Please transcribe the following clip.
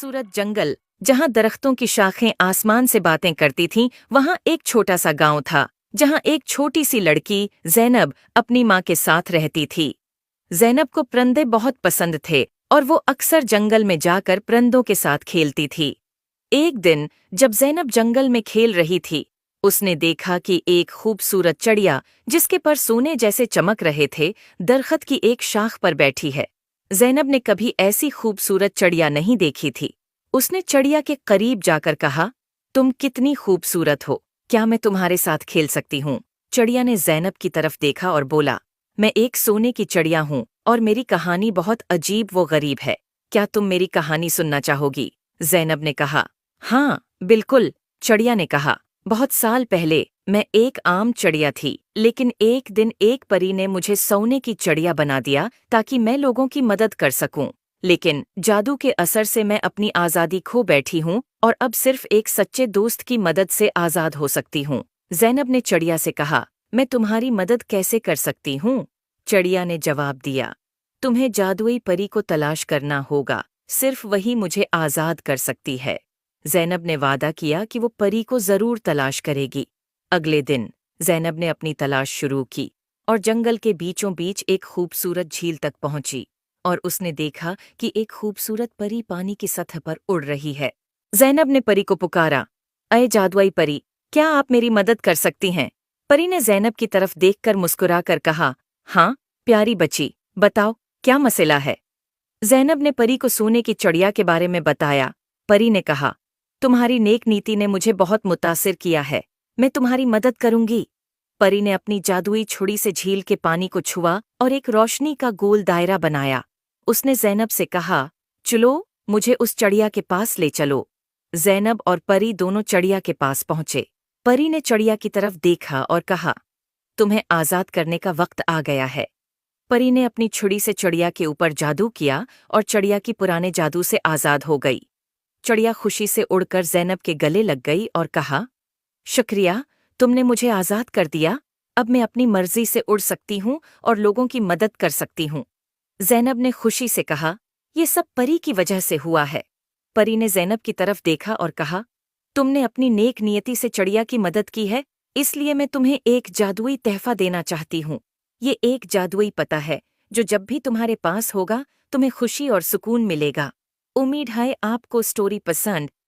खूबसूरत जंगल जहां दरख्तों की शाखें आसमान से बातें करती थीं, वहां एक छोटा सा गांव था जहां एक छोटी सी लड़की ज़ैनब अपनी माँ के साथ रहती थी। ज़ैनब को परिंदे बहुत पसंद थे और वो अक्सर जंगल में जाकर परिंदों के साथ खेलती थी। एक दिन जब ज़ैनब जंगल में खेल रही थी, उसने देखा कि एक खूबसूरत चिड़िया जिसके पर सोने जैसे चमक रहे थे, दरख्त की एक शाख पर बैठी है। ज़ैनब ने कभी ऐसी खूबसूरत चिड़िया नहीं देखी थी। उसने चिड़िया के करीब जाकर कहा, तुम कितनी खूबसूरत हो, क्या मैं तुम्हारे साथ खेल सकती हूँ? चिड़िया ने ज़ैनब की तरफ देखा और बोला, मैं एक सोने की चिड़िया हूँ और मेरी कहानी बहुत अजीब व गरीब है। क्या तुम मेरी कहानी सुनना चाहोगी? ज़ैनब ने कहा। हाँ, बिल्कुल, चिड़िया ने कहा। बहुत साल पहले मैं एक आम चिड़िया थी, लेकिन एक दिन एक परी ने मुझे सोने की चिड़िया बना दिया ताकि मैं लोगों की मदद कर सकूं। लेकिन जादू के असर से मैं अपनी आज़ादी खो बैठी हूँ और अब सिर्फ एक सच्चे दोस्त की मदद से आज़ाद हो सकती हूँ। ज़ैनब ने चिड़िया से कहा, मैं तुम्हारी मदद कैसे कर सकती हूँ? चिड़िया ने जवाब दिया, तुम्हें जादुई परी को तलाश करना होगा, सिर्फ वही मुझे आज़ाद कर सकती है। ज़ैनब ने वादा किया कि वो परी को ज़रूर तलाश करेगी। अगले दिन ज़ैनब ने अपनी तलाश शुरू की और जंगल के बीचों बीच एक खूबसूरत झील तक पहुंची और उसने देखा कि एक खूबसूरत परी पानी की सतह पर उड़ रही है। ज़ैनब ने परी को पुकारा, अये जादुई परी, क्या आप मेरी मदद कर सकती हैं? परी ने ज़ैनब की तरफ देखकर मुस्कुराकर कहा, हाँ, प्यारी बच्ची, बताओ, क्या मसला है? ज़ैनब ने परी को सोने की चिड़िया के बारे में बताया। परी ने कहा, तुम्हारी नेक नीति ने मुझे बहुत मुतासिर किया है, मैं तुम्हारी मदद करूंगी। परी ने अपनी जादुई छुरी से झील के पानी को छुआ और एक रोशनी का गोल दायरा बनाया। उसने ज़ैनब से कहा, चलो, मुझे उस चिड़िया के पास ले चलो। ज़ैनब और परी दोनों चिड़िया के पास पहुंचे। परी ने चिड़िया की तरफ देखा और कहा, तुम्हें आज़ाद करने का वक्त आ गया है। परी ने अपनी छुरी से चिड़िया के ऊपर जादू किया और चिड़िया की पुराने जादू से आज़ाद हो गई। चिड़िया खुशी से उड़कर ज़ैनब के गले लग गई और कहा, शुक्रिया, तुमने मुझे आज़ाद कर दिया। अब मैं अपनी मर्जी से उड़ सकती हूँ और लोगों की मदद कर सकती हूँ। ज़ैनब ने खुशी से कहा, ये सब परी की वजह से हुआ है। परी ने ज़ैनब की तरफ देखा और कहा, तुमने अपनी नेक नियति से चिड़िया की मदद की है, इसलिए मैं तुम्हें एक जादुई तोहफा देना चाहती हूँ। ये एक जादुई पता है जो जब भी तुम्हारे पास होगा तुम्हें खुशी और सुकून मिलेगा। उम्मीद है आपको स्टोरी पसंद